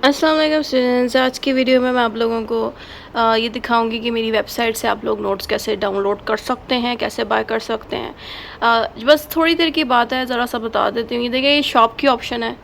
अस्सलाम वालेकुम स्टूडेंट्स। आज की वीडियो में मैं आप लोगों को ये दिखाऊंगी कि मेरी वेबसाइट से आप लोग नोट्स कैसे डाउनलोड कर सकते हैं, कैसे बाय कर सकते हैं। बस थोड़ी देर की बात है, ज़रा सा बता देती हूँ। ये देखिए, ये शॉप की ऑप्शन है।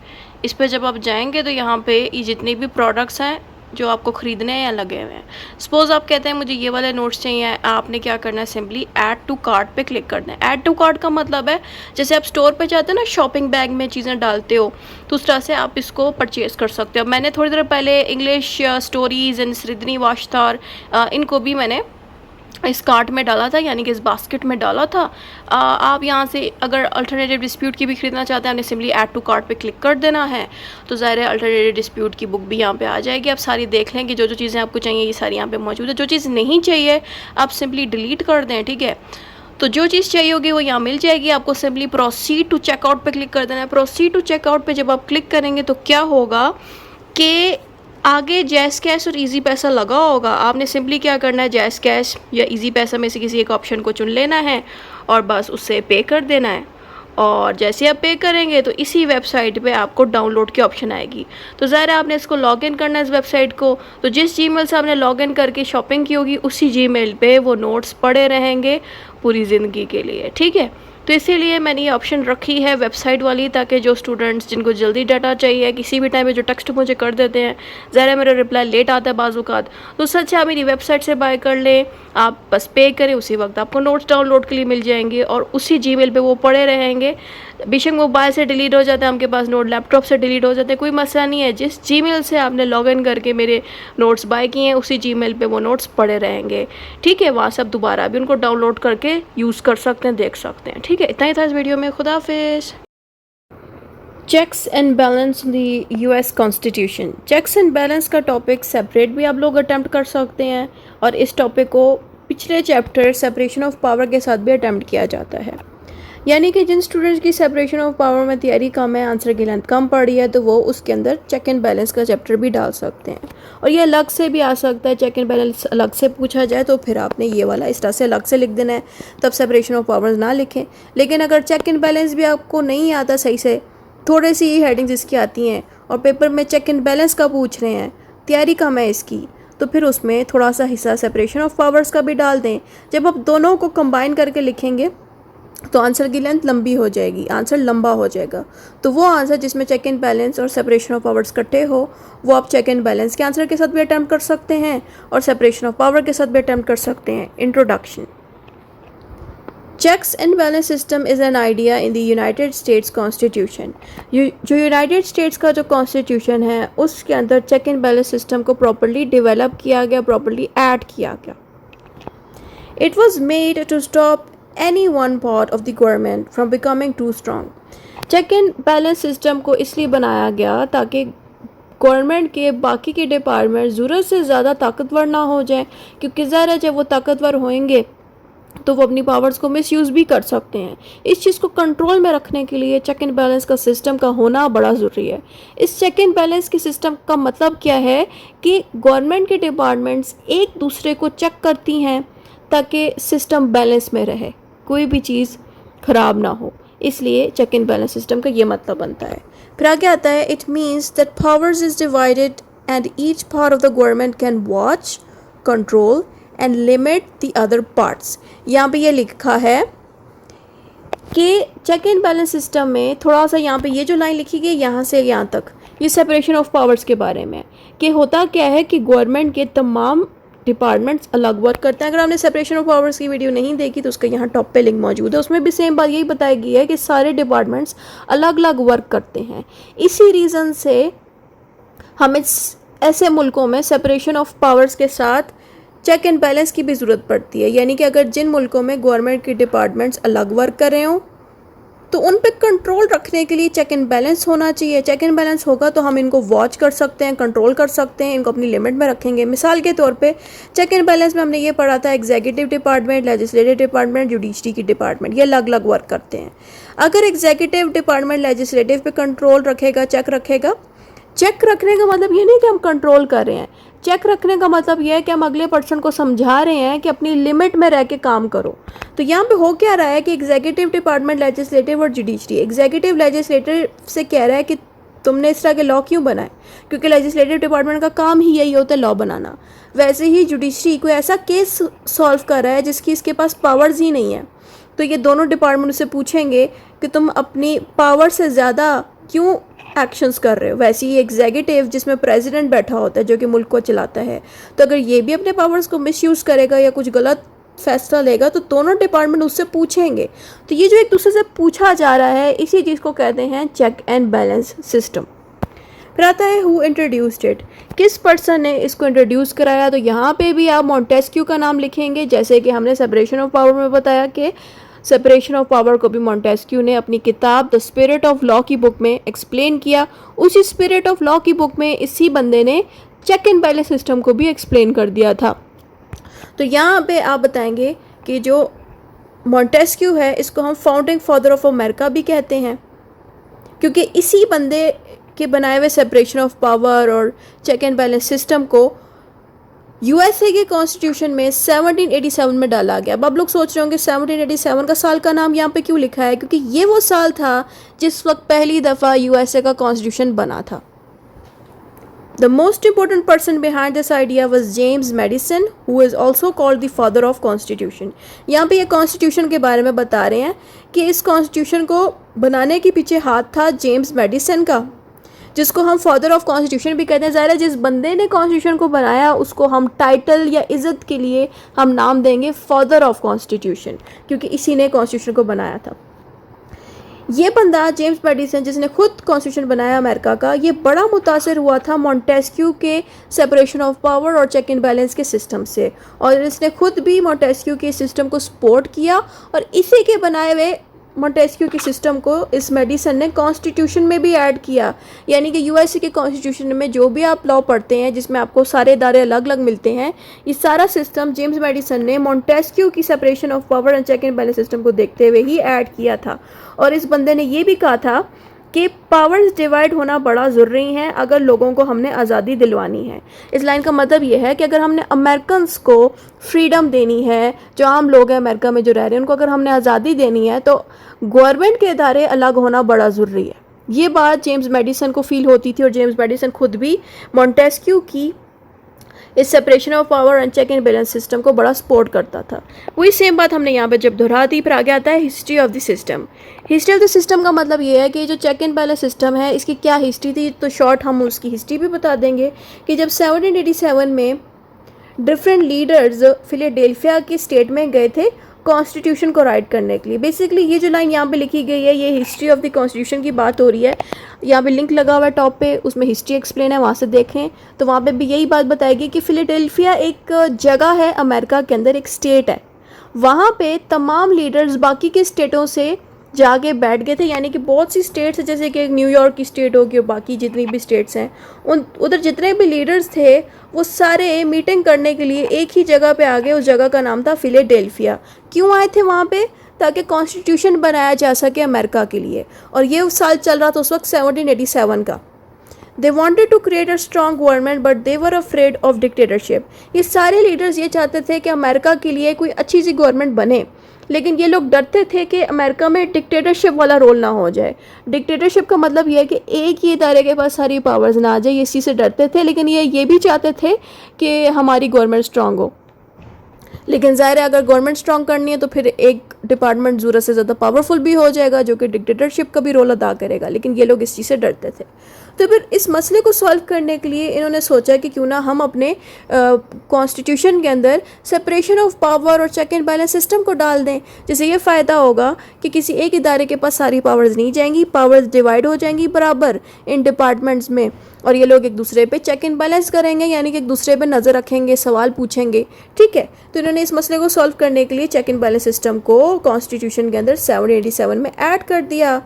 इस पर जब आप जाएंगे तो यहाँ पे ये जितने भी प्रोडक्ट्स हैं जो आपको ख़रीदने हैं या लगे हुए हैं। सपोज़ आप कहते हैं मुझे ये वाले नोट्स चाहिए, आपने क्या करना है, सिंपली ऐड टू कार्ट पे क्लिक करना है। ऐड टू कार्ट का मतलब है जैसे आप स्टोर पे जाते हैं ना, शॉपिंग बैग में चीज़ें डालते हो, तो उस तरह से आप इसको परचेज़ कर सकते हो। मैंने थोड़ी देर पहले इंग्लिश स्टोरीज़ एंड सृदनी वाश्तार इनको भी मैंने इस कार्ट में डाला था, यानी कि इस बास्केट में डाला था। आप यहाँ से अगर अल्टरनेटिव डिस्प्यूट की भी ख़रीदना चाहते हैं, आपने सिंपली ऐड टू कार्ट पे क्लिक कर देना है, तो ज़ाहिर है अल्टरनेटिव डिस्प्यूट की बुक भी यहाँ पे आ जाएगी। आप सारी देख लें कि जो जो चीज़ें आपको चाहिए ये सारी यहाँ पे मौजूद है। जो चीज़ नहीं चाहिए आप सिंपली डिलीट कर दें, ठीक है। तो जो चीज़ चाहिए होगी वो यहाँ मिल जाएगी आपको। सिंपली प्रोसीड टू चेकआउट पे क्लिक कर देना है। प्रोसीड टू चेकआउट पे जब आप क्लिक करेंगे तो क्या होगा कि आगे जैज़ कैश और इजी पैसा लगा होगा। आपने सिंपली क्या करना है, जैज़ कैश या इजी पैसा में से किसी एक ऑप्शन को चुन लेना है और बस उससे पे कर देना है। और जैसे आप पे करेंगे तो इसी वेबसाइट पे आपको डाउनलोड की ऑप्शन आएगी। तो ज़ाहिर है आपने इसको लॉगिन करना है इस वेबसाइट को। तो जिस जीमेल से आपने लॉगिन करके शॉपिंग की होगी उसी जीमेल पे वो नोट्स पड़े रहेंगे पूरी ज़िंदगी के लिए, ठीक है। तो इसीलिए मैंने ये ऑप्शन रखी है वेबसाइट वाली, ताकि जो स्टूडेंट्स जिनको जल्दी डाटा चाहिए किसी भी टाइम पे जो टेक्स्ट मुझे कर देते हैं, ज़रा मेरा रिप्लाई लेट आता है बाज़-औक़ात, तो सच है आप मेरी वेबसाइट से बाय कर लें। आप बस पे करें, उसी वक्त आपको नोट्स डाउनलोड के लिए मिल जाएंगे और उसी जीमेल पे वो पड़े रहेंगे। बेशक मोबाइल से डिलीट हो जाता है आपके पास नोट, लैपटॉप से डिलीट हो जाते हैं, कोई मसला नहीं है। जिस जीमेल से आपने लॉगिन करके मेरे नोट्स बाय किए हैं उसी जीमेल पे वो नोट्स पड़े रहेंगे, ठीक है। वहाँ से आप दोबारा भी उनको डाउनलोड करके यूज़ कर सकते हैं, देख सकते हैं, ठीक है। इतना ही था इस वीडियो में। खुदा हाफिज़। Checks and balance the US constitution. Checks and balance का टॉपिक सेपरेट भी आप लोग अटैम्प्ट कर सकते हैं और इस टॉपिक को पिछले चैप्टर सेपरेशन ऑफ पावर के साथ भी अटैम्प्ट किया जाता है। यानी कि जिन स्टूडेंट्स की सेपरेशन ऑफ पावर में तैयारी कम है, आंसर की लेंथ कम पड़ी है, तो वो उसके अंदर चेक एंड बैलेंस का चैप्टर भी डाल सकते हैं। और ये अलग से भी आ सकता है, चेक एंड बैलेंस अलग से पूछा जाए तो फिर आपने ये वाला इस तरह से अलग से लिख देना है, तब सेपरेशन ऑफ पावर्स ना लिखें। लेकिन अगर चेक एंड बैलेंस भी आपको नहीं आता सही से, थोड़ी सी ही हेडिंग्स इसकी आती हैं और पेपर में चेक एंड बैलेंस का पूछ रहे हैं, तैयारी कम है इसकी, तो फिर उसमें थोड़ा सा हिस्सा सेपरेशन ऑफ पावर्स का भी डाल दें। जब आप दोनों को कंबाइन करके लिखेंगे तो आंसर की लेंथ लंबी हो जाएगी, आंसर लंबा हो जाएगा। तो वो आंसर जिसमें चेक एंड बैलेंस और सेपरेशन ऑफ पावर्स इकट्ठे हो, वो आप चेक एंड बैलेंस के आंसर के साथ भी अटैम्प्ट कर सकते हैं और सेपरेशन ऑफ पावर के साथ भी अटैम्प्ट कर सकते हैं। Introduction. Checks and balance system is an idea in the United States constitution. जो यूनाइटेड स्टेट्स का जो कॉन्स्टिट्यूशन है उसके अंदर चेक एंड बैलेंस सिस्टम को प्रॉपर्ली डेवलप किया गया, प्रॉपर्ली ऐड किया गया। It was made to stop any one part of the government from becoming too strong। Check and balance system को इसलिए बनाया गया ताकि गवर्नमेंट के बाकी के डिपार्टमेंट ज़रूरत से ज़्यादा ताकतवर ना हो जाएं, क्योंकि ज़रा जब वो ताकतवर होंगे तो वो अपनी पावर्स को मिसयूज़ भी कर सकते हैं। इस चीज़ को कंट्रोल में रखने के लिए चेक एंड बैलेंस का सिस्टम का होना बड़ा ज़रूरी है। इस चेक एंड बैलेंस के सिस्टम का मतलब क्या है कि गवर्नमेंट के डिपार्टमेंट्स एक दूसरे को चेक करती हैं ताकि सिस्टम बैलेंस में रहे, कोई भी चीज़ ख़राब ना हो। इसलिए चेक एंड बैलेंस सिस्टम का ये मतलब बनता है। फिर आगे आता है, it means that powers is divided and each part of the government can watch, control and limit the other parts. यहाँ पे ये लिखा है कि चेक एंड बैलेंस सिस्टम में थोड़ा सा यहाँ पे ये जो लाइन लिखी गई यहाँ से यहाँ तक, ये सेपरेशन ऑफ पावर्स के बारे में कि होता क्या है कि गवर्नमेंट के तमाम डिपार्टमेंट्स अलग वर्क करते हैं। अगर आपने सेपरेशन ऑफ पावर्स की वीडियो नहीं देखी तो उसका यहाँ टॉप पे लिंक मौजूद है, उसमें भी सेम बात यही बताई गई है कि सारे डिपार्टमेंट्स अलग अलग वर्क करते हैं। इसी रीज़न से हमें ऐसे मुल्कों में सेपरेशन ऑफ पावर्स के साथ चेक एंड बैलेंस की भी ज़रूरत पड़ती है। यानी कि अगर जिन मुल्कों में गवर्नमेंट के डिपार्टमेंट्स अलग वर्क कर रहे हों तो उन पे कंट्रोल रखने के लिए चेक एंड बैलेंस होना चाहिए। चेक एंड बैलेंस होगा तो हम इनको वॉच कर सकते हैं, कंट्रोल कर सकते हैं, इनको अपनी लिमिट में रखेंगे। मिसाल के तौर पे चेक एंड बैलेंस में हमने ये पढ़ा था, executive department, legislative department, judiciary की डिपार्टमेंट, ये अलग अलग वर्क करते हैं। अगर एग्जीक्यूटिव डिपार्टमेंट लेजिस्लेटिव पे कंट्रोल रखेगा, चेक रखेगा, चेक रखने का मतलब ये नहीं कि हम कंट्रोल कर रहे हैं, चेक रखने का मतलब यह है कि हम अगले पर्सन को समझा रहे हैं कि अपनी लिमिट में रह के काम करो। तो यहाँ पे हो क्या रहा है कि एग्जीक्यूटिव डिपार्टमेंट, लेजिस्लेटिव और जुडिशरी, एग्जीक्यूटिव लेजिस्लेटिव से कह रहा है कि तुमने इस तरह के लॉ क्यों बनाए, क्योंकि लेजिस्लेटिव डिपार्टमेंट का काम ही यही होता है लॉ बनाना। वैसे ही जुडिशरी कोई ऐसा केस सॉल्व कर रहा है जिसकी इसके पास पावर्स ही नहीं है, तो ये दोनों डिपार्टमेंट उससे पूछेंगे कि तुम अपनी पावर से ज़्यादा क्यों एक्शंस कर रहे हो। वैसे ही एग्जीक्यूटिव जिसमें प्रेसिडेंट बैठा होता है जो कि मुल्क को चलाता है, तो अगर ये भी अपने पावर्स को मिसयूज़ करेगा या कुछ गलत फैसला लेगा तो दोनों डिपार्टमेंट उससे पूछेंगे। तो ये जो एक दूसरे से पूछा जा रहा है, इसी चीज़ को कहते हैं चेक एंड बैलेंस सिस्टम। फिर आता है हु इंट्रोड्यूस्ड इट, किस पर्सन ने इसको इंट्रोड्यूस कराया। तो यहाँ पे भी आप मॉन्टेस्क्यू का नाम लिखेंगे, जैसे कि हमने सेपरेशन ऑफ पावर में बताया कि सेपरेशन ऑफ पावर को भी मॉन्टेस्क्यू ने अपनी किताब द स्पिरिट ऑफ लॉ की बुक में एक्सप्लेन किया। उसी स्पिरिट ऑफ लॉ की बुक में इसी बंदे ने चेक एंड बैलेंस सिस्टम को भी एक्सप्लेन कर दिया था। तो यहाँ पे आप बताएंगे कि जो मॉन्टेस्क्यू है इसको हम फाउंडिंग फादर ऑफ अमेरिका भी कहते हैं, क्योंकि इसी बंदे के बनाए हुए सेपरेशन ऑफ पावर और चेक एंड बैलेंस सिस्टम को यूएसए के कॉन्स्टिट्यूशन में 1787 में डाला गया। अब आप लोग सोच रहे होंगे 1787 का साल का नाम यहाँ पे क्यों लिखा है, क्योंकि ये वो साल था जिस वक्त पहली दफ़ा यूएसए का कॉन्स्टिट्यूशन बना था। The most important person behind this idea was James Madison, who is also called the father of Constitution। यहाँ पे ये कॉन्स्टिट्यूशन के बारे में बता रहे हैं कि इस कॉन्स्टिट्यूशन को बनाने के पीछे हाथ था जेम्स मेडिसन का, जिसको हम फादर ऑफ कॉन्स्टिट्यूशन भी कहते हैं। ज़ाहिर है जिस बंदे ने कॉन्स्टिट्यूशन को बनाया उसको हम टाइटल या इज़्ज़त के लिए हम नाम देंगे फादर ऑफ कॉन्स्टिट्यूशन, क्योंकि इसी ने कॉन्स्टिट्यूशन को बनाया था। ये बंदा जेम्स मेडिसन जिसने खुद कॉन्स्टिट्यूशन बनाया अमेरिका का, ये बड़ा मुतासर हुआ था मॉन्टेस्क्यू के सेपरेशन ऑफ पावर और चेक एंड बैलेंस के सिस्टम से, और इसने खुद भी मॉन्टेस्क्यू के सिस्टम को सपोर्ट किया और इसी के बनाए हुए मॉन्टेस्क्यू के सिस्टम को इस मेडिसन ने कॉन्स्टिट्यूशन में भी ऐड किया। यानी कि यूएसए के कॉन्स्टिट्यूशन में जो भी आप लॉ पढ़ते हैं जिसमें आपको सारे इदारे अलग अलग मिलते हैं, ये सारा सिस्टम जेम्स मेडिसन ने मॉन्टेस्क्यू की separation of power and check and balance system को देखते हुए ही ऐड किया था। और इस बंदे ने ये भी कहा था कि पावर्स डिवाइड होना बड़ा ज़रूरी है अगर लोगों को हमने आज़ादी दिलवानी है। इस लाइन का मतलब ये है कि अगर हमने अमेरिकन्स को फ्रीडम देनी है, जो आम लोग हैं अमेरिका में जो रह रहे हैं उनको अगर हमने आज़ादी देनी है, तो गवर्नमेंट के इदारे अलग होना बड़ा ज़रूरी है। ये बात जेम्स मेडिसन को फील होती थी और जेम्स मेडिसन खुद भी मॉन्टेस्क्यू की इस separation of power and check and balance system को बड़ा सपोर्ट करता था। वही सेम बात हमने यहाँ पे जब दोहरा दी। फिर आगे आता है history of the system. History of the system का मतलब ये है कि जो चेक एंड बैलेंस सिस्टम है इसकी क्या हिस्ट्री थी, तो शॉर्ट हम उसकी हिस्ट्री भी बता देंगे कि जब 1787 में डिफरेंट लीडर्स फिलाडेल्फिया के स्टेट में गए थे कॉन्स्टिट्यूशन को राइट करने के लिए। बेसिकली ये जो लाइन यहाँ पे लिखी गई है ये हिस्ट्री ऑफ द कॉन्स्टिट्यूशन की बात हो रही है। यहाँ पे लिंक लगा हुआ है टॉप पे, उसमें हिस्ट्री एक्सप्लेन है, वहाँ से देखें तो वहाँ पे भी यही बात बताएगी कि फिलाडेल्फिया एक जगह है अमेरिका के अंदर, एक स्टेट है। वहाँ पे तमाम लीडर्स बाकी के स्टेटों से जाके बैठ गए थे, यानी कि बहुत सी स्टेट्स हैं जैसे कि न्यूयॉर्क की स्टेट होगी और बाकी जितनी भी स्टेट्स हैं उधर जितने भी लीडर्स थे वो सारे मीटिंग करने के लिए एक ही जगह पे आ गए। उस जगह का नाम था फिलाडेल्फिया। क्यों आए थे वहाँ पे? ताकि कॉन्स्टिट्यूशन बनाया जा सके अमेरिका के लिए, और ये उस साल चल रहा था उस वक्त 1787 का। They wanted to create a strong government but they were afraid of dictatorship. ये सारे लीडर्स ये चाहते थे कि अमेरिका के लिए कोई अच्छी सी गवर्नमेंट बने, लेकिन ये लोग डरते थे कि अमेरिका में डिक्टेटरशिप वाला रोल ना हो जाए। डिक्टेटरशिप का मतलब ये है कि एक ही इदारे के पास सारी पावर्स ना आ जाए, ये इसी से डरते थे। लेकिन ये भी चाहते थे कि हमारी गवर्नमेंट स्ट्रांग हो। लेकिन ज़ाहिर है अगर गवर्नमेंट स्ट्रांग करनी है तो फिर एक डिपार्टमेंट ज़रूरत से ज़्यादा पावरफुल भी हो जाएगा जो कि डिक्टेटरशिप का भी रोल अदा करेगा, लेकिन ये लोग इस चीज़ से डरते थे। तो फिर इस मसले को सॉल्व करने के लिए इन्होंने सोचा कि क्यों ना हम अपने कॉन्स्टिट्यूशन के अंदर सेपरेशन ऑफ पावर और चेक एंड बैलेंस सिस्टम को डाल दें, जिससे ये फ़ायदा होगा कि किसी एक इदारे के पास सारी पावर्स नहीं जाएंगी, पावर्स डिवाइड हो जाएंगी बराबर इन डिपार्टमेंट्स में, और ये लोग एक दूसरे पे चेक एंड बैलेंस करेंगे, यानी कि एक दूसरे पे नज़र रखेंगे, सवाल पूछेंगे। ठीक है, तो इन्होंने इस मसले को सॉल्व करने के लिए चेक एंड बैलेंस सिस्टम को कॉन्स्टिट्यूशन के अंदर 1787 में ऐड कर दिया।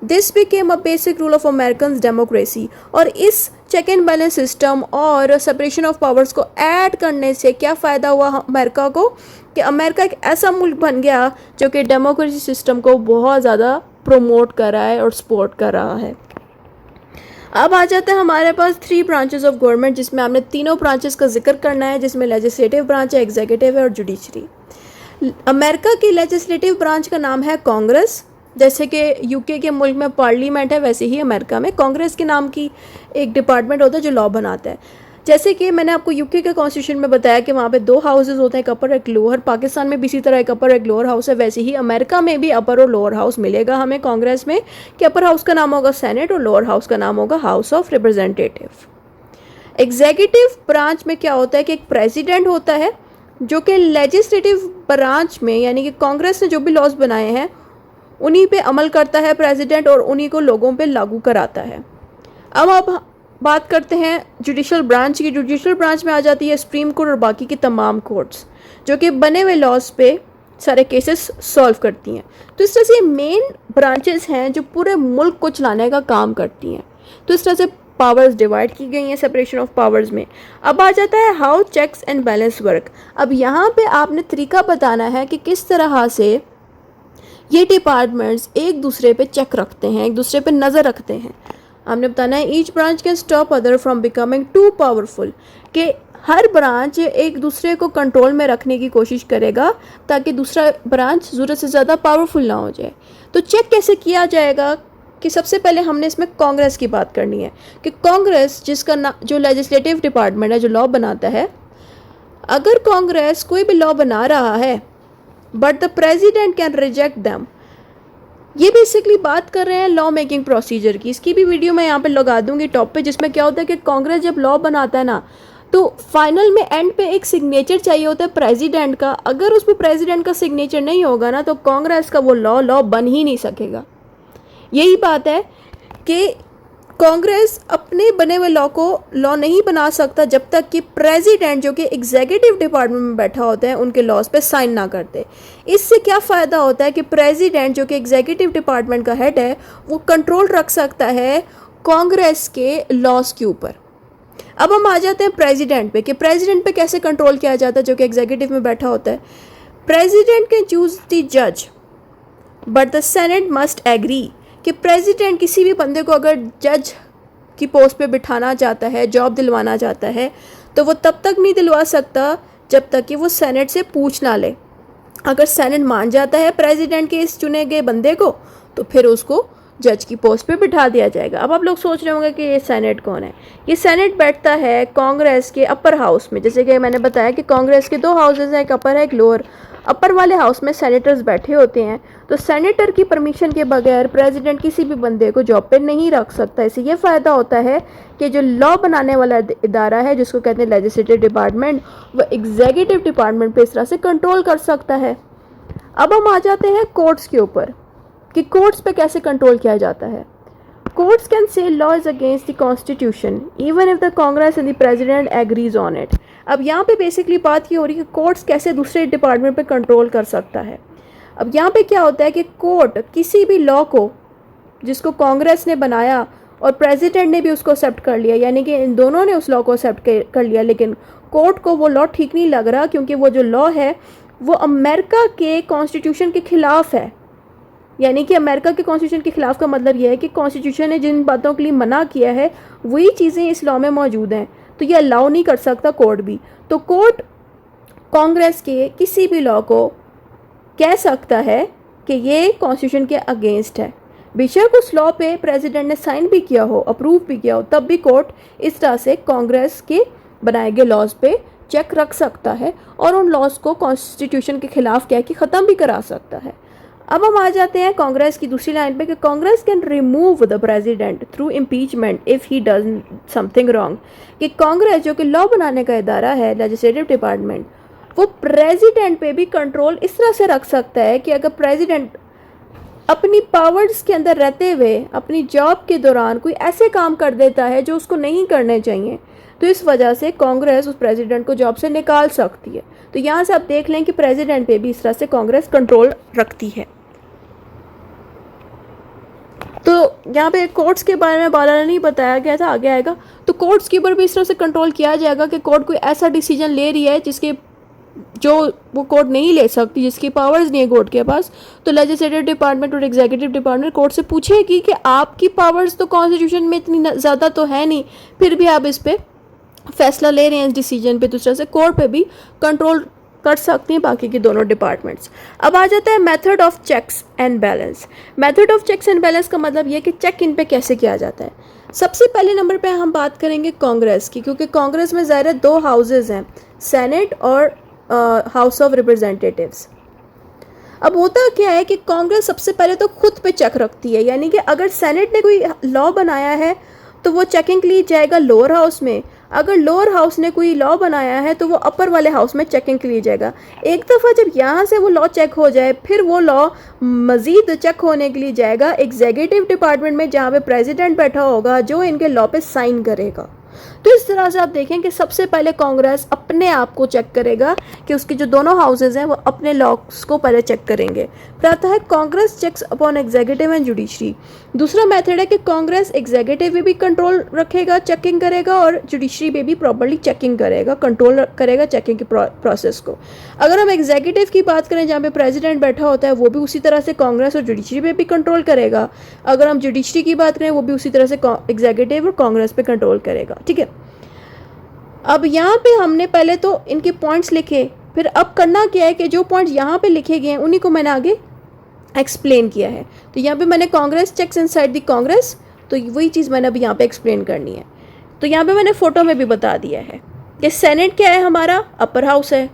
This became a basic rule of American democracy. और इस चेक एंड बैलेंस सिस्टम और सेपरेशन ऑफ पावर्स को ऐड करने से क्या फ़ायदा हुआ अमेरिका को, कि अमेरिका एक ऐसा मुल्क बन गया जो कि डेमोक्रेसी सिस्टम को बहुत ज़्यादा प्रोमोट कर रहा है और सपोर्ट कर रहा है। अब आ जाता है हमारे पास 3 ब्रांचेस ऑफ गवर्नमेंट, जिसमें हमने तीनों ब्रांचेस का जिक्र करना है, जिसमें लेजिस्लेटिव ब्रांच है, एग्जीक्यूटिव है और जुडिशरी। अमेरिका की लेजिस्लेटिव ब्रांच का नाम है कांग्रेस, जैसे कि यूके के मुल्क में पार्लियामेंट है, वैसे ही अमेरिका में कांग्रेस के नाम की एक डिपार्टमेंट होता है जो लॉ बनाता है। जैसे कि मैंने आपको यूके के कॉन्स्टिट्यूशन में बताया कि वहाँ पे 2 हाउसेज होते हैं, एक अपर एक लोअर। पाकिस्तान में भी इसी तरह एक अपर एक लोअर हाउस है, वैसे ही अमेरिका में भी अपर और लोअर हाउस मिलेगा हमें कांग्रेस में, कि अपर हाउस का नाम होगा सेनेट और लोअर हाउस का नाम होगा house of representative. Executive branch में क्या होता है कि एक प्रेसिडेंट होता है जो कि लेजिस्लेटिव ब्रांच में, यानी कि कांग्रेस ने जो भी लॉज बनाए हैं उन्हीं पे अमल करता है प्रेसिडेंट, और उन्हीं को लोगों पे लागू कराता है। अब आप बात करते हैं जुडिशल ब्रांच की। जुडिशल ब्रांच में आ जाती है सुप्रीम कोर्ट और बाकी की तमाम कोर्ट्स, जो कि बने हुए लॉज पे सारे केसेस सॉल्व करती हैं। तो इस तरह से मेन ब्रांचेस हैं जो पूरे मुल्क को चलाने का काम करती हैं। तो इस तरह से पावर्स डिवाइड की गई हैं सेपरेशन ऑफ पावर्स में। अब आ जाता है how checks and balance work. अब यहाँ पे आपने तरीका बताना है कि किस तरह से ये डिपार्टमेंट्स एक दूसरे पे चेक रखते हैं, एक दूसरे पे नज़र रखते हैं। हमने बताना है each branch can stop other from becoming too powerful, कि हर ब्रांच एक दूसरे को कंट्रोल में रखने की कोशिश करेगा ताकि दूसरा ब्रांच ज़रूरत से ज़्यादा पावरफुल ना हो जाए। तो चेक कैसे किया जाएगा कि सबसे पहले हमने इसमें कांग्रेस की बात करनी है कि कांग्रेस जिसका जो लेजिस्लेटिव डिपार्टमेंट है, जो लॉ बनाता है, अगर कांग्रेस कोई भी लॉ बना रहा है but the president can reject them, ये बेसिकली बात कर रहे हैं लॉ मेकिंग प्रोसीजर की। इसकी भी वीडियो मैं यहाँ पे लगा दूंगी टॉप पे, जिसमें क्या होता है कि कांग्रेस जब लॉ बनाता है ना, तो फाइनल में एंड पे एक सिग्नेचर चाहिए होता है प्रेसिडेंट का। अगर उसमें प्रेसिडेंट का सिग्नेचर नहीं होगा ना, तो कांग्रेस का वो लॉ बन ही नहीं सकेगा। यही बात है कि कांग्रेस अपने बने हुए लॉ को लॉ नहीं बना सकता जब तक कि प्रेसिडेंट जो कि एग्जीक्यूटिव डिपार्टमेंट में बैठा होता है उनके लॉज पे साइन ना करते। इससे क्या फ़ायदा होता है कि प्रेसिडेंट जो कि एग्जीक्यूटिव डिपार्टमेंट का हेड है वो कंट्रोल रख सकता है कांग्रेस के लॉज के ऊपर। अब हम आ जाते हैं प्रेसिडेंट पे कि प्रेसिडेंट पे कैसे कंट्रोल किया जाता है जो कि एग्जीक्यूटिव में बैठा होता है। प्रेसिडेंट कैन चूज द जज but the senate must agree, कि प्रेसिडेंट किसी भी बंदे को अगर जज की पोस्ट पे बिठाना चाहता है, जॉब दिलवाना चाहता है, तो वो तब तक नहीं दिलवा सकता जब तक कि वो सेनेट से पूछ ना ले। अगर सेनेट मान जाता है प्रेसिडेंट के इस चुने गए बंदे को, तो फिर उसको जज की पोस्ट पे बिठा दिया जाएगा। अब आप लोग सोच रहे होंगे कि ये सेनेट कौन है। ये सेनेट बैठता है कांग्रेस के अपर हाउस में। जैसे कि मैंने बताया कि कांग्रेस के 2 हाउसेज हैं, एक अपर है एक लोअर। अपर वाले हाउस में सेनेटर्स बैठे होते हैं, तो सेनेटर की परमिशन के बगैर प्रेसिडेंट किसी भी बंदे को जॉब पे नहीं रख सकता। इससे ये फ़ायदा होता है कि जो लॉ बनाने वाला इदारा है, जिसको कहते हैं लेजिस्लेटिव डिपार्टमेंट, वो एग्जीक्यूटिव डिपार्टमेंट पे इस तरह से कंट्रोल कर सकता है। अब हम आ जाते हैं कोर्ट्स के ऊपर कि कोर्ट्स पे कैसे कंट्रोल किया जाता है। Courts can say law is against the constitution even if the Congress and the president agrees on it. अब यहाँ पे बेसिकली बात ये हो रही है कि कोर्ट्स कैसे दूसरे डिपार्टमेंट पे कंट्रोल कर सकता है। अब यहाँ पे क्या होता है कि कोर्ट किसी भी लॉ को जिसको कांग्रेस ने बनाया और प्रेसिडेंट ने भी उसको एक्सेप्ट कर लिया, यानी कि इन दोनों ने उस लॉ को एक्सेप्ट कर लिया, लेकिन कोर्ट को वो लॉ ठीक नहीं लग रहा क्योंकि वो जो लॉ है वो अमेरिका के कॉन्स्टिट्यूशन के ख़िलाफ़ है। यानी कि अमेरिका के कॉन्स्टिट्यूशन के ख़िलाफ़ का मतलब यह है कि कॉन्स्टिट्यूशन ने जिन बातों के लिए मना किया है वही चीज़ें इस लॉ में मौजूद हैं, तो ये अलाउ नहीं कर सकता कोर्ट भी। तो कोर्ट कांग्रेस के किसी भी लॉ को कह सकता है कि ये कॉन्स्टिट्यूशन के अगेंस्ट है, बेशक उस लॉ पे प्रेसिडेंट ने साइन भी किया हो, अप्रूव भी किया हो, तब भी कोर्ट इस तरह से कांग्रेस के बनाए गए लॉज पे चेक रख सकता है और उन लॉज को कॉन्स्टिट्यूशन के खिलाफ कह के ख़त्म भी करा सकता है। अब हम आ जाते हैं कांग्रेस की दूसरी लाइन पे कि Congress can remove the president through impeachment if he does something wrong, कि कांग्रेस जो कि लॉ बनाने का इदारा है, लेजिस्लेटिव डिपार्टमेंट, वो प्रेसिडेंट पे भी कंट्रोल इस तरह से रख सकता है कि अगर प्रेसिडेंट अपनी पावर्स के अंदर रहते हुए अपनी जॉब के दौरान कोई ऐसे काम कर देता है जो उसको नहीं करने चाहिए, तो इस वजह से कांग्रेस उस प्रेसिडेंट को जॉब से निकाल सकती है। तो यहाँ से आप देख लें कि प्रेसिडेंट पे भी इस तरह से कांग्रेस कंट्रोल रखती है। तो यहाँ पे कोर्ट्स के बारे में बाला नहीं बताया गया था, आगे आएगा। तो कोर्ट्स के ऊपर भी इस तरह से कंट्रोल किया जाएगा कि कोर्ट कोई ऐसा डिसीजन ले रही है जिसके जो वो कोर्ट नहीं ले सकती, जिसकी पावर्स नहीं है कोर्ट के पास, तो लेजिस्लेटिव डिपार्टमेंट और एग्जीक्यूटिव डिपार्टमेंट कोर्ट से पूछेगी कि आपकी पावर्स तो कॉन्स्टिट्यूशन में इतनी ज़्यादा तो है नहीं, फिर भी आप इस पर फैसला ले रहे हैं इस डिसीजन पे। दूसरा से कोर्ट पे भी कंट्रोल कर सकती हैं बाकी के दोनों डिपार्टमेंट्स। अब आ जाता है method of checks and balance. Method of checks and balance का मतलब ये कि चेक इन पे कैसे किया जाता है। सबसे पहले नंबर पे हम बात करेंगे कांग्रेस की, क्योंकि कांग्रेस में ज़ाहिर है दो हाउसेज हैं, सेनेट और हाउस ऑफ रिप्रेजेंटेटिव्स। अब होता क्या है कि कांग्रेस सबसे पहले तो खुद पे चेक रखती है, यानी कि अगर सेनेट ने कोई लॉ बनाया है तो वो चेकिंग के लिए जाएगा लोअर हाउस में, अगर लोअर हाउस ने कोई लॉ बनाया है तो वो अपर वाले हाउस में चेकिंग के लिए जाएगा। एक दफ़ा जब यहाँ से वो लॉ चेक हो जाए फिर वो लॉ मज़ीद चेक होने के लिए जाएगा एग्जीक्यूटिव डिपार्टमेंट में, जहाँ पे प्रेसिडेंट बैठा होगा जो इनके लॉ पे साइन करेगा। तो इस तरह से आप देखें कि सबसे पहले कांग्रेस अपने आप को चेक करेगा कि उसके जो दोनों हाउसेज हैं वो अपने लॉस को पहले चेक करेंगे। फिर आता है Congress checks upon executive and judiciary. दूसरा मेथड है कि कांग्रेस एग्जीक्यूटिव पे भी कंट्रोल रखेगा, चेकिंग करेगा, और जुडिशरी पे भी प्रॉपर्ली चेकिंग करेगा, कंट्रोल करेगा चेकिंग के प्रोसेस को। अगर हम एग्जीक्यूटिव की बात करें जहाँ पे प्रेसिडेंट बैठा होता है, वो भी उसी तरह से कांग्रेस और जुडिशरी पे भी कंट्रोल करेगा। अगर हम जुडिशरी की बात करें वो भी उसी तरह से एग्जीक्यूटिव और कांग्रेस पे कंट्रोल करेगा। ठीक है, अब यहाँ पे हमने पहले तो इनके पॉइंट्स लिखे, फिर अब करना क्या है कि जो पॉइंट्स यहाँ पे लिखे गए हैं उन्हीं को मैंने आगे एक्सप्लेन किया है। तो यहाँ पे मैंने Congress checks inside the Congress, तो वही चीज़ मैंने अब यहाँ पे एक्सप्लेन करनी है। तो यहाँ पे मैंने फ़ोटो में भी बता दिया है कि सेनेट क्या है, हमारा अपर हाउस है,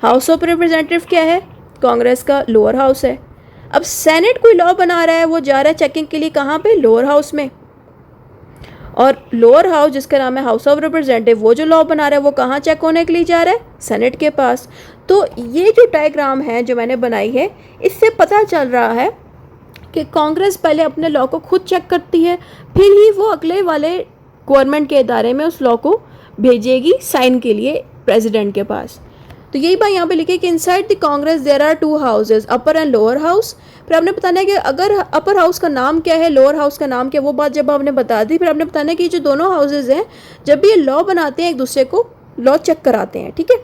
हाउस ऑफ रिप्रेजेंटेटिव क्या है, कांग्रेस का लोअर हाउस है। अब सेनेट कोई लॉ बना रहा है, वो जा रहा है चेकिंग के लिए कहाँ पे, लोअर हाउस में, और लोअर हाउस जिसका नाम है हाउस ऑफ रिप्रेजेंटेटिव, वो जो लॉ बना रहा है वो कहाँ चेक होने के लिए जा रहा है, सेनेट के पास। तो ये जो डायग्राम है जो मैंने बनाई है, इससे पता चल रहा है कि कांग्रेस पहले अपने लॉ को खुद चेक करती है, फिर ही वो अगले वाले गवर्नमेंट के इदारे में उस लॉ को भेजेगी साइन के लिए प्रेसिडेंट के पास। तो यही बात यहाँ पे लिखी कि inside the Congress there are two houses, upper and lower house. फिर आपने बताना है कि अगर अपर हाउस का नाम क्या है, लोअर हाउस का नाम क्या है, वो बात जब आपने बता दी, फिर आपने बताना है कि जो दोनों हाउसेज हैं जब भी ये लॉ बनाते हैं एक दूसरे को लॉ चेक कराते हैं। ठीक है,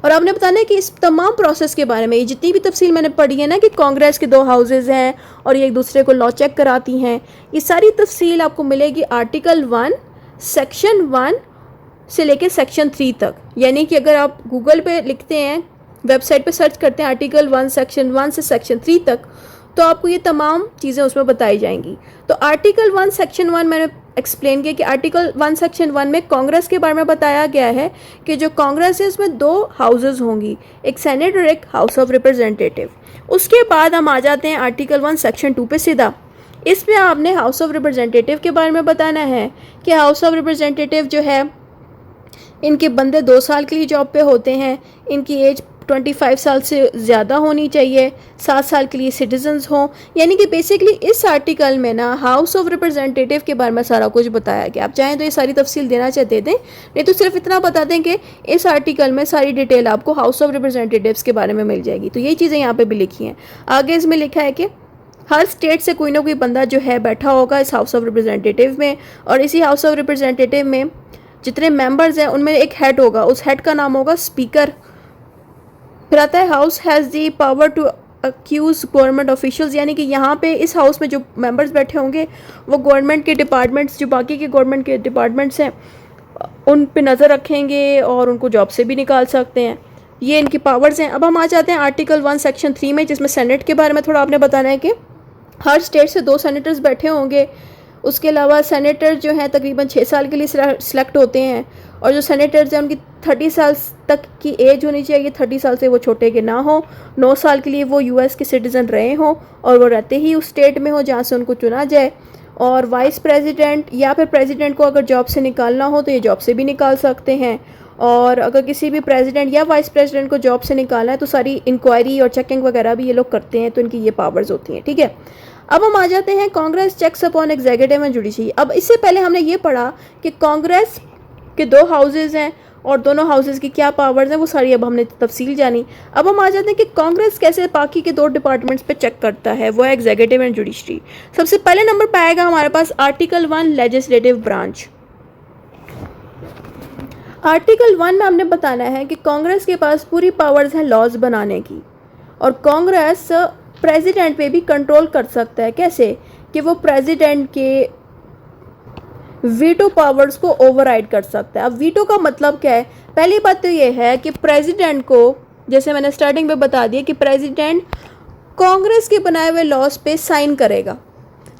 और आपने बताना है कि इस तमाम प्रोसेस के बारे में, ये जितनी भी तफसील मैंने पढ़ी है ना कि कांग्रेस के दो हाउसेज हैं और ये एक दूसरे को लॉ चेक कराती हैं, ये सारी तफसील आपको मिलेगी आर्टिकल 1 सेक्शन 1 से लेके सेक्शन 3 तक। यानी कि अगर आप गूगल पे लिखते हैं, वेबसाइट पे सर्च करते हैं आर्टिकल 1 सेक्शन 1 से सेक्शन 3 तक, तो आपको ये तमाम चीज़ें उसमें बताई जाएंगी। तो आर्टिकल 1 सेक्शन 1 मैंने एक्सप्लेन किया कि आर्टिकल 1 सेक्शन 1 में कांग्रेस के बारे में बताया गया है कि जो कांग्रेस है उसमें दो हाउसेज होंगी, एक सेनेट और एक हाउस ऑफ रिप्रेजेंटेटिव। उसके बाद हम आ जाते हैं आर्टिकल 1 सेक्शन 2 पे सीधा। इसमें आपने हाउस ऑफ रिप्रेजेंटेटिव के बारे में बताना है कि हाउस ऑफ रिप्रेजेंटेटिव जो है, इनके बंदे 2 साल के लिए जॉब पे होते हैं, इनकी एज 25 साल से ज़्यादा होनी चाहिए, 7 साल के लिए सिटीजन्स हों। यानी कि बेसिकली इस आर्टिकल में ना हाउस ऑफ रिप्रेजेंटेटिव के बारे में सारा कुछ बताया गया। आप चाहें तो ये सारी तफसील देना चाहे दे दें, नहीं तो सिर्फ इतना बता दें कि इस आर्टिकल में सारी डिटेल आपको हाउस ऑफ रिप्रेजेंटेटिव्स के बारे में मिल जाएगी। तो यही चीज़ें यहाँ पर भी लिखी हैं। आगे इसमें लिखा है कि हर स्टेट से कोई ना कोई बंदा जो है बैठा होगा इस हाउस ऑफ रिप्रेजेंटेटिव में, और इसी हाउस ऑफ रिप्रेजेंटेटिव में जितने मेंबर्स हैं उनमें एक हेड होगा, उस हेड का नाम होगा स्पीकर। फिर आता है house has the power to accuse government officials, यानी कि यहाँ पे इस हाउस में जो मेंबर्स बैठे होंगे वो गवर्नमेंट के डिपार्टमेंट्स, जो बाकी के गवर्नमेंट के डिपार्टमेंट्स हैं, उन पे नज़र रखेंगे और उनको जॉब से भी निकाल सकते हैं। ये इनकी पावर्स हैं। अब हम आ जाते हैं आर्टिकल 1 सेक्शन 3 में, जिसमें सेनेट के बारे में थोड़ा आपने बताना है कि हर स्टेट से 2 सेनेटर्स बैठे होंगे। उसके अलावा सेनेटर जो हैं तकरीबन 6 साल के लिए सिलेक्ट होते हैं, और जो सेनेटर्स हैं उनकी 30 साल तक की एज होनी चाहिए, 30 साल से वो छोटे के ना हो, 9 साल के लिए वो यूएस के सिटीज़न रहे हों और वो रहते ही उस स्टेट में हो जहाँ से उनको चुना जाए। और वाइस प्रेसिडेंट या फिर प्रेसिडेंट को अगर जॉब से निकालना हो तो ये जॉब से भी निकाल सकते हैं, और अगर किसी भी प्रेसिडेंट या वाइस प्रेसिडेंट को जॉब से निकालना है तो सारी इंक्वायरी और चेकिंग वगैरह भी ये लोग करते हैं, तो इनकी ये पावर्स होती हैं। ठीक है, अब हम आ जाते हैं Congress checks upon executive and judiciary. अब इससे पहले हमने ये पढ़ा कि कांग्रेस के 2 हाउसेज हैं और दोनों हाउसेज की क्या पावर्स हैं, वो सारी अब हमने तफसील जानी। अब हम आ जाते हैं कि कांग्रेस कैसे बाकी के 2 डिपार्टमेंट्स पे चेक करता है, वो है एग्जीक्यूटिव एंड जुडिशरी। सबसे पहले नंबर पे आएगा हमारे पास आर्टिकल 1 लेजिस्लेटिव ब्रांच। आर्टिकल 1 में हमने बताना है कि कांग्रेस के पास पूरी पावर्स हैं लॉज बनाने की, और कांग्रेस प्रेसिडेंट पे भी कंट्रोल कर सकता है। कैसे कि वो प्रेसिडेंट के वीटो पावर्स को ओवरराइड कर सकता है। अब वीटो का मतलब क्या है? पहली बात तो ये है कि प्रेसिडेंट को, जैसे मैंने स्टार्टिंग में बता दिया कि प्रेसिडेंट कांग्रेस के बनाए हुए लॉज पे साइन करेगा।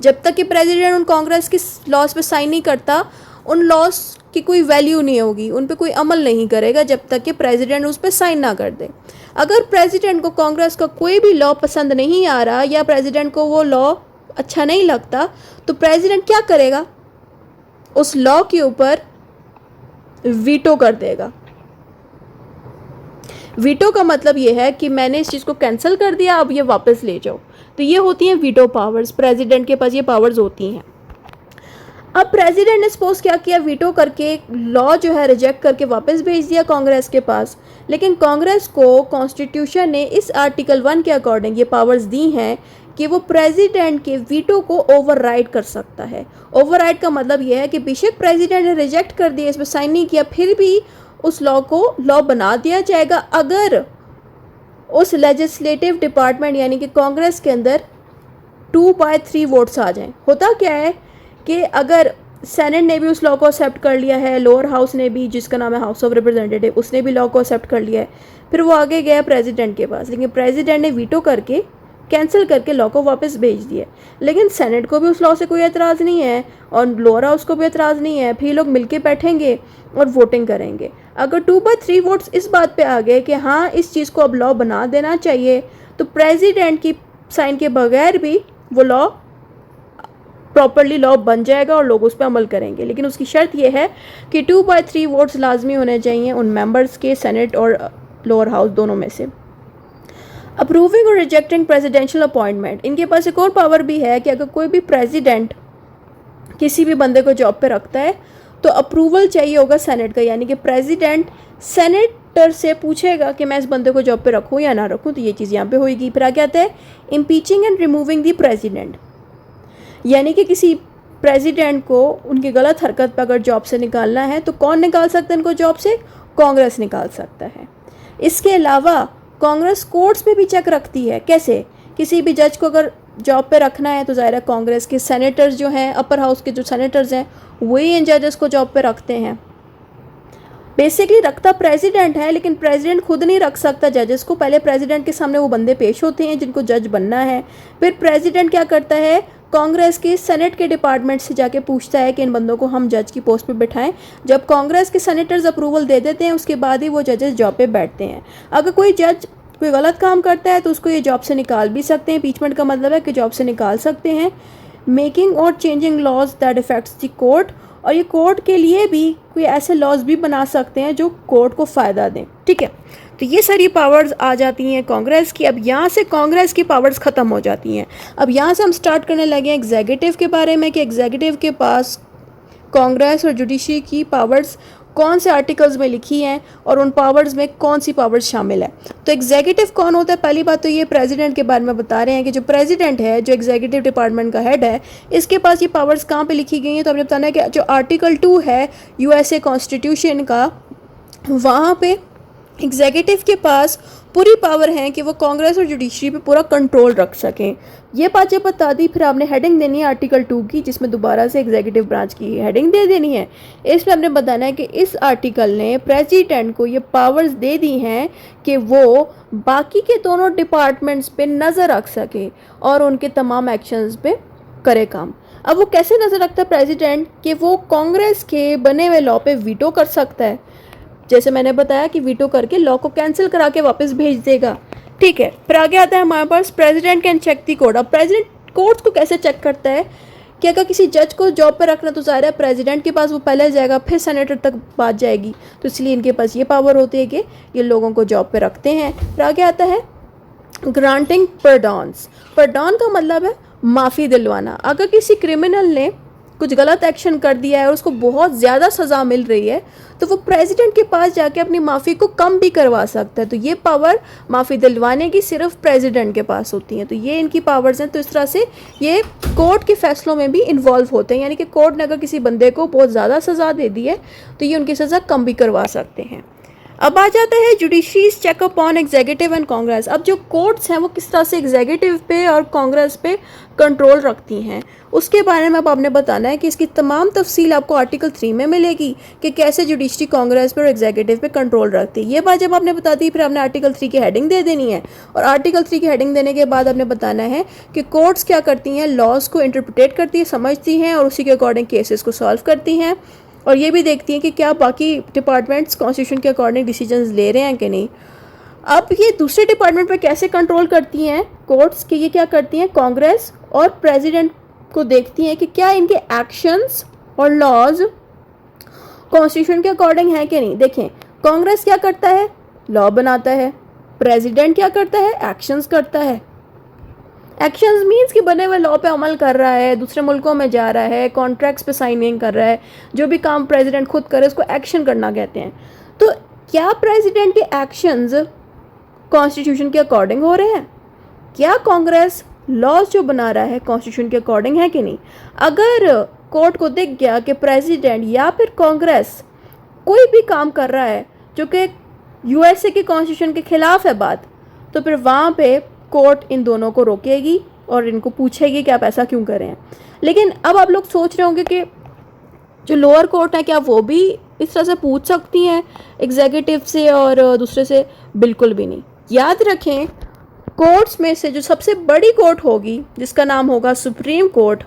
जब तक कि प्रेसिडेंट उन कांग्रेस के लॉज पे साइन नहीं करता, उन लॉज की कोई वैल्यू नहीं होगी, उन पे कोई अमल नहीं करेगा जब तक कि प्रेसिडेंट उस पर साइन ना कर दे। अगर प्रेसिडेंट को कांग्रेस का कोई भी लॉ पसंद नहीं आ रहा या प्रेसिडेंट को वो लॉ अच्छा नहीं लगता, तो प्रेसिडेंट क्या करेगा? उस लॉ के ऊपर वीटो कर देगा। वीटो का मतलब ये है कि मैंने इस चीज़ को कैंसिल कर दिया, अब ये वापस ले जाओ। तो ये होती हैं वीटो पावर्स, प्रेसिडेंट के पास ये पावर्स होती हैं। अब प्रेसिडेंट ने सपोज क्या किया, वीटो करके लॉ जो है रिजेक्ट करके वापस भेज दिया कांग्रेस के पास, लेकिन कांग्रेस को कॉन्स्टिट्यूशन ने इस आर्टिकल 1 के अकॉर्डिंग ये पावर्स दी हैं कि वो प्रेसिडेंट के वीटो को ओवरराइड कर सकता है। ओवरराइड का मतलब ये है कि बेशक प्रेसिडेंट ने रिजेक्ट कर दिया, इस पर साइन नहीं किया, फिर भी उस लॉ को लॉ बना दिया जाएगा अगर उस लेजिस्लेटिव डिपार्टमेंट यानी कि कांग्रेस के अंदर 2/3 वोट्स आ जाएं। होता क्या है कि अगर सेनेट ने भी उस लॉ को एक्सेप्ट कर लिया है, लोअर हाउस ने भी, जिसका नाम है हाउस ऑफ रिप्रेजेंटेटिव, उसने भी लॉ को एक्सेप्ट कर लिया है, फिर वो आगे गया प्रेसिडेंट के पास, लेकिन प्रेसिडेंट ने वीटो करके कैंसिल करके लॉ को वापस भेज दिया। लेकिन सेनेट को भी उस लॉ से कोई एतराज़ नहीं है और लोअर हाउस को भी एतराज़ नहीं है, फिर लोग मिलके बैठेंगे और वोटिंग करेंगे। अगर 2/3 वोट्स इस बात पे आ गए कि हाँ इस चीज़ को अब लॉ बना देना चाहिए, तो प्रेसिडेंट की साइन के बगैर भी वो लॉ प्रॉपरली लॉ बन जाएगा और लोग उस पर अमल करेंगे। लेकिन उसकी शर्त यह है कि 2/3 वोट्स लाजमी होने चाहिए उन मेंबर्स के, सेनेट और लोअर हाउस दोनों में से। अप्रूविंग और रिजेक्टिंग प्रेसिडेंशियल अपॉइंटमेंट, इनके पास एक और पावर भी है कि अगर कोई भी प्रेसिडेंट किसी भी बंदे को जॉब पे रखता है तो अप्रूवल चाहिए होगा सेनेट का, यानी कि प्रेसिडेंट सेनेटर से पूछेगा कि मैं इस बंदे को जॉब पे रखूँ या ना रखूँ, तो ये चीज़ यहाँ पे होगी। फिर आगे आता है इम्पीचिंग एंड रिमूविंग द प्रेसिडेंट, यानी कि किसी प्रेसिडेंट को उनकी गलत हरकत पर अगर जॉब से निकालना है तो कौन निकाल सकता है इनको जॉब से? कांग्रेस निकाल सकता है। इसके अलावा कांग्रेस कोर्ट्स में भी चेक रखती है। कैसे? किसी भी जज को अगर जॉब पे रखना है तो ज़ाहिर है कांग्रेस के सेनेटर्स जो हैं, अपर हाउस के जो सेनेटर्स हैं, वही इन जजेस को जॉब पे रखते हैं। बेसिकली रखता प्रेसिडेंट है, लेकिन प्रेसिडेंट खुद नहीं रख सकता जजेस को, पहले प्रेसिडेंट के सामने वो बंदे पेश होते हैं जिनको जज बनना है। फिर प्रेसिडेंट क्या करता है, कांग्रेस के सेनेट के डिपार्टमेंट से जाके पूछता है कि इन बंदों को हम जज की पोस्ट पे बिठाएं। जब कांग्रेस के सेनेटर्स अप्रूवल दे देते हैं उसके बाद ही वो जजेस जॉब पे बैठते हैं। अगर कोई जज कोई गलत काम करता है तो उसको ये जॉब से निकाल भी सकते हैं। इम्पीचमेंट का मतलब है कि जॉब से निकाल सकते हैं। मेकिंग और changing laws that effects the court, और ये कोर्ट के लिए भी कोई ऐसे लॉज भी बना सकते हैं जो कोर्ट को फ़ायदा दें। ठीक है, तो ये सारी पावर्स आ जाती हैं कांग्रेस की। अब यहाँ से कांग्रेस की पावर्स ख़त्म हो जाती हैं। अब यहाँ से हम स्टार्ट करने लगे हैं एग्जीक्यूटिव के बारे में कि एग्जीक्यूटिव के पास कांग्रेस और जुडिशरी की पावर्स कौन से आर्टिकल्स में लिखी हैं और उन पावर्स में कौन सी पावर्स शामिल है। तो एग्जीक्यूटिव कौन होता है? पहली बात तो ये प्रेसिडेंट के बारे में बता रहे हैं कि जो प्रेसिडेंट है, जो एग्जीक्यूटिव डिपार्टमेंट का हेड है, इसके पास ये पावर्स कहाँ पे लिखी गई हैं? तो हमने बताना है कि जो आर्टिकल 2 है यूएसए कॉन्स्टिट्यूशन का, वहाँ पे एग्जीक्यूटिव के पास पूरी पावर है कि वो कांग्रेस और जुडिशरी पे पूरा कंट्रोल रख सकें। ये बात जब बता दी, फिर आपने हेडिंग देनी है आर्टिकल 2 की, जिसमें दोबारा से एग्जीक्यूटिव ब्रांच की हेडिंग दे देनी है। इसमें हमने बताना है कि इस आर्टिकल ने प्रेसिडेंट को ये पावर्स दे दी हैं कि वो बाकी के दोनों डिपार्टमेंट्स पे नज़र रख सके और उनके तमाम एक्शंस पे करे काम। अब वो कैसे नज़र रखता है प्रेसिडेंट कि वो कांग्रेस के बने हुए लॉ पे वीटो कर सकता है, जैसे मैंने बताया कि वीटो करके लॉ को कैंसिल करा के वापस भेज देगा। ठीक है, फिर आगे आता है हमारे पास president can check the court. अब प्रेसिडेंट कोर्ट्स को कैसे चेक करता है कि अगर किसी जज को जॉब पे रखना तो ज़ाहिर है प्रेसिडेंट के पास वो पहले जाएगा, फिर सेनेटर तक बात जाएगी, तो इसलिए इनके पास ये पावर होती है कि ये लोगों को जॉब पे रखते हैं। फिर आगे आता है ग्रांटिंग पर्डॉन्स। पर्डॉन का मतलब है माफ़ी दिलवाना। अगर किसी क्रिमिनल ने कुछ गलत एक्शन कर दिया है और उसको बहुत ज़्यादा सज़ा मिल रही है तो वो प्रेसिडेंट के पास जाके अपनी माफ़ी को कम भी करवा सकता है। तो ये पावर माफ़ी दिलवाने की सिर्फ प्रेसिडेंट के पास होती हैं। तो ये इनकी पावर्स हैं। तो इस तरह से ये कोर्ट के फैसलों में भी इन्वॉल्व होते हैं, यानी कि कोर्ट ने अगर किसी बंदे को बहुत ज़्यादा सज़ा दे दी है तो ये उनकी सज़ा कम भी करवा सकते हैं। अब आ जाता है judiciaries checkup on executive and Congress. अब जो कोर्ट्स हैं वो किस तरह से एग्जीक्यूटिव पे और कांग्रेस पे कंट्रोल रखती हैं, उसके बारे में अब आपने बताना है कि इसकी तमाम तफसील आपको आर्टिकल 3 में मिलेगी कि कैसे जुडिशरी कांग्रेस पे और एग्जीक्यूटिव पे कंट्रोल रखती है। ये बात जब आपने बता दी, फिर आपने आर्टिकल 3 की हेडिंग दे देनी है, और आर्टिकल 3 की हेडिंग देने के बाद आपने बताना है कि कोर्ट्स क्या करती हैं, लॉज को इंटरप्रिटेट करती है, समझती हैं और उसी के अकॉर्डिंग केसेस को सॉल्व करती हैं, और ये भी देखती हैं कि क्या बाकी डिपार्टमेंट्स कॉन्स्टिट्यूशन के अकॉर्डिंग डिसीजंस ले रहे हैं कि नहीं। अब ये दूसरे डिपार्टमेंट पे कैसे कंट्रोल करती हैं कोर्ट्स के, ये क्या करती हैं, कांग्रेस और प्रेसिडेंट को देखती हैं कि क्या इनके एक्शंस और लॉज कॉन्स्टिट्यूशन के अकॉर्डिंग है कि नहीं। देखें, कांग्रेस क्या करता है, लॉ बनाता है, प्रेसिडेंट क्या करता है, एक्शंस करता है। एक्शंस मीन्स कि बने हुए लॉ पे अमल कर रहा है, दूसरे मुल्कों में जा रहा है, कॉन्ट्रैक्ट्स पे साइनिंग कर रहा है, जो भी काम प्रेसिडेंट खुद करे उसको एक्शन करना कहते हैं। तो क्या प्रेसिडेंट के एक्शंस कॉन्स्टिट्यूशन के अकॉर्डिंग हो रहे हैं, क्या कांग्रेस लॉज जो बना रहा है कॉन्स्टिट्यूशन के अकॉर्डिंग है कि नहीं। अगर कोर्ट को दिख गया कि प्रेसिडेंट या फिर कांग्रेस कोई भी काम कर रहा है जो कि यूएसए के कॉन्स्टिट्यूशन के खिलाफ है बात, तो फिर वहाँ पे कोर्ट इन दोनों को रोकेगी और इनको पूछेगी कि आप ऐसा क्यों कर रहे हैं। लेकिन अब आप लोग सोच रहे होंगे कि जो लोअर कोर्ट है क्या वो भी इस तरह से पूछ सकती हैं एग्जीक्यूटिव से और दूसरे से, बिल्कुल भी नहीं। याद रखें, कोर्ट्स में से जो सबसे बड़ी कोर्ट होगी जिसका नाम होगा सुप्रीम कोर्ट,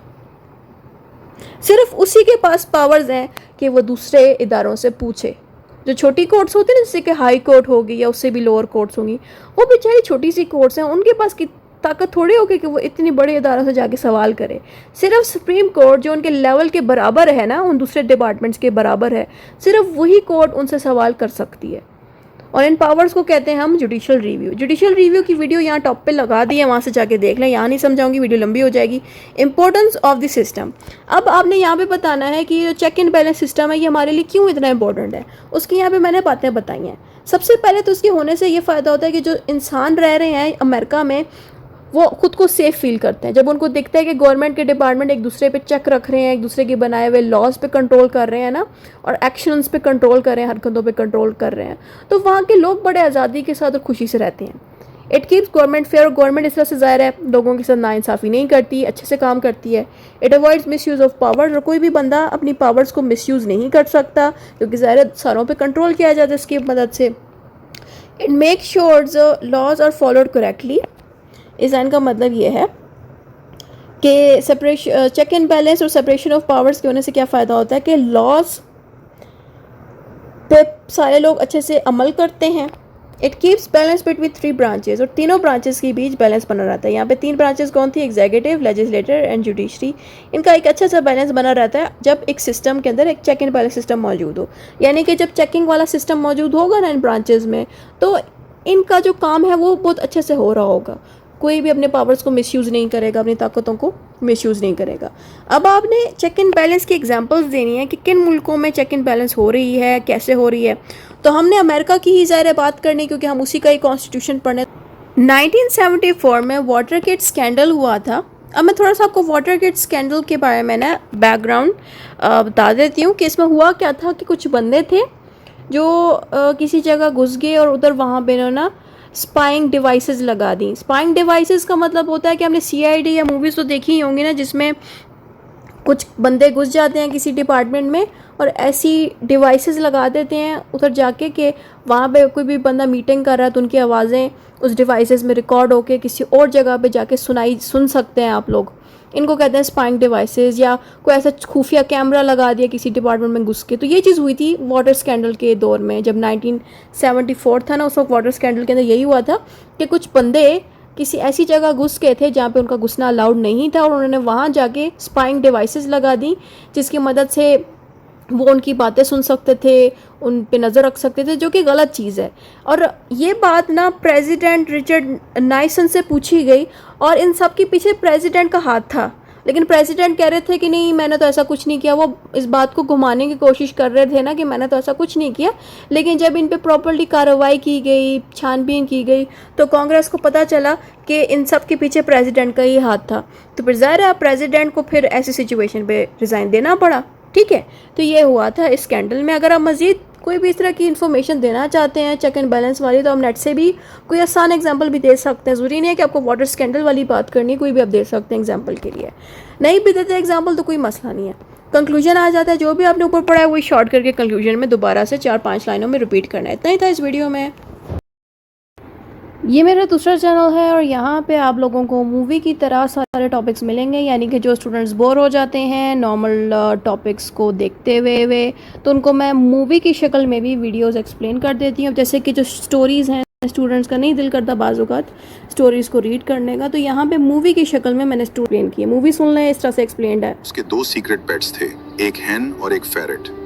सिर्फ उसी के पास पावर्स हैं कि वो दूसरे इदारों से पूछे। जो छोटी कोर्ट्स होती हैं, जैसे कि हाई कोर्ट होगी या उससे भी लोअर कोर्ट्स होंगी, वो बेचारी छोटी सी कोर्ट्स हैं, उनके पास की ताकत थोड़ी होगी कि वो इतनी बड़े इदारों से जाके सवाल करे। सिर्फ सुप्रीम कोर्ट जो उनके लेवल के बराबर है ना, उन दूसरे डिपार्टमेंट्स के बराबर है, सिर्फ वही कोर्ट उनसे सवाल कर सकती है, और इन पावर्स को कहते हैं हम जुडिशियल रिव्यू। जुडिशियल रिव्यू की वीडियो यहाँ टॉप पे लगा दी है, वहाँ से जाके देख लें, यहाँ नहीं समझाऊंगी, वीडियो लंबी हो जाएगी। इंपॉर्टेंस ऑफ द सिस्टम, अब आपने यहाँ पे बताना है कि जो चेक एंड बैलेंस सिस्टम है ये हमारे लिए क्यों इतना इंपॉर्टेंट है, उसकी यहाँ पे मैंने बातें बताई हैं। सबसे पहले तो उसके होने से ये फ़ायदा होता है कि जो इंसान रह रहे हैं अमेरिका में, वो खुद को सेफ फील करते हैं। जब उनको दिखता है कि गवर्नमेंट के डिपार्टमेंट एक दूसरे पे चेक रख रहे हैं, एक दूसरे के बनाए हुए लॉज पे कंट्रोल कर रहे हैं ना, और एक्शंस पे कंट्रोल कर रहे हैं, हरकतों पे कंट्रोल कर रहे हैं, तो वहाँ के लोग बड़े आज़ादी के साथ और खुशी से रहते हैं। इट कीप्स गवर्नमेंट फेयर, और गवर्नमेंट इस तरह से ज़ाहिर है लोगों के साथ नाइंसाफ़ी नहीं करती, अच्छे से काम करती है। It avoids misuse of powers, और कोई भी बंदा अपनी पावर्स को मिसयूज़ नहीं कर सकता, क्योंकि ज़ाहिर है सारों पे कंट्रोल किया जाता है इसकी मदद से। It make sure laws are followed correctly. इस लाइन का मतलब ये है कि सेपरेशन, चेक एंड बैलेंस और सेपरेशन ऑफ पावर्स के होने से क्या फ़ायदा होता है कि लॉज पे सारे लोग अच्छे से अमल करते हैं। It keeps balance between 3 branches, और तीनों ब्रांचेस के बीच बैलेंस बना रहता है। यहाँ पे 3 ब्रांचेस कौन थी, एग्जीक्यूटिव, लेजिस्लेटर एंड जुडिशरी। इनका एक अच्छा सा बैलेंस बना रहता है जब एक सिस्टम के अंदर एक चेक एंड बैलेंस सिस्टम मौजूद हो। यानी कि जब चेकिंग वाला सिस्टम मौजूद होगा ना इन ब्रांचेस में, तो इनका जो काम है वो बहुत अच्छे से हो रहा होगा, कोई भी अपने पावर्स को मिसयूज़ नहीं करेगा, अपनी ताकतों को मिसयूज़ नहीं करेगा। अब आपने चेक एंड बैलेंस की एग्जांपल्स देनी है कि किन मुल्कों में चेक एंड बैलेंस हो रही है, कैसे हो रही है। तो हमने अमेरिका की ही ज़ाहिर बात करनी, क्योंकि हम उसी का ही कॉन्स्टिट्यूशन पढ़ने। 1974 में वाटरगेट स्कैंडल हुआ था। अब मैं थोड़ा सा आपको वाटरगेट स्कैंडल के बारे में ना बैकग्राउंड बता देती हूँ कि इसमें हुआ क्या था। कि कुछ बंदे थे जो किसी जगह घुस गए और उधर वहाँ पे ना स्पाइंग डिवाइसेस लगा दी। स्पाइंग डिवाइसेस का मतलब होता है कि हमने सीआईडी या मूवीज़ तो देखी ही होंगी ना, जिसमें कुछ बंदे घुस जाते हैं किसी डिपार्टमेंट में और ऐसी डिवाइसेस लगा देते हैं उधर जाके कि वहाँ पे कोई भी बंदा मीटिंग कर रहा है तो उनकी आवाज़ें उस डिवाइसेस में रिकॉर्ड होके किसी और जगह पे जाके सुन सकते हैं आप लोग। इनको कहते हैं स्पाइंग डिवाइसेस। या कोई ऐसा खुफिया कैमरा लगा दिया किसी डिपार्टमेंट में घुस के। तो ये चीज़ हुई थी वाटर स्कैंडल के दौर में, जब 1974 था ना, उस वक्त वाटर स्कैंडल के अंदर यही हुआ था कि कुछ बंदे किसी ऐसी जगह घुस गए थे जहाँ पे उनका घुसना अलाउड नहीं था, और उन्होंने वहाँ जाके स्पाइंग डिवाइसेस लगा दी, जिसकी मदद से वो उनकी बातें सुन सकते थे, उन पे नज़र रख सकते थे, जो कि गलत चीज़ है। और ये बात ना प्रेसिडेंट रिचर्ड नाइसन से पूछी गई, और इन सब के पीछे प्रेसिडेंट का हाथ था। लेकिन प्रेसिडेंट कह रहे थे कि नहीं, मैंने तो ऐसा कुछ नहीं किया। वो इस बात को घुमाने की कोशिश कर रहे थे ना कि मैंने तो ऐसा कुछ नहीं किया। लेकिन जब इन पे प्रॉपर्ली कार्रवाई की गई, छानबीन की गई, तो कांग्रेस को पता चला कि इन सब के पीछे प्रेसिडेंट का ही हाथ था। तो फिर ज़ाहिर है प्रेसिडेंट को फिर ऐसी सिचुएशन पे रिज़ाइन देना पड़ा। ठीक है, तो ये हुआ था इस स्कैंडल में। अगर आप मज़ीद कोई भी इस तरह की इन्फॉर्मेशन देना चाहते हैं चेक एंड बैलेंस वाली, तो हम नेट से भी कोई आसान एग्जांपल भी दे सकते हैं। ज़रूरी नहीं है कि आपको वाटर स्कैंडल वाली बात करनी, कोई भी आप दे सकते हैं एग्जांपल के लिए। नहीं भी देते एग्जांपल तो कोई मसला नहीं है। कंक्लूजन आ जाता है, जो भी आपने ऊपर पढ़ा है वही शॉर्ट करके कंक्लूजन में दोबारा से 4-5 लाइनों में रिपीट करना है। इतना ही था इस वीडियो में। ये मेरा दूसरा चैनल है और यहाँ पे आप लोगों को मूवी की तरह सारे टॉपिक्स मिलेंगे, यानी कि जो स्टूडेंट्स बोर हो जाते हैं नॉर्मल टॉपिक्स को देखते हुए तो उनको मैं मूवी की शक्ल में भी वीडियोस एक्सप्लेन कर देती हूँ। जैसे कि जो स्टोरीज़ हैं, स्टूडेंट्स का नहीं दिल करता बाज़-औक़ात स्टोरीज़ को रीड करने का, तो यहाँ पे मूवी की शक्ल में मैंने एक्सप्लेन की है। मूवी सुन लें, इस तरह से एक्सप्लेन्ड है। उसके 2 सीक्रेट पेट्स थे, एक हैन और एक फेरेट।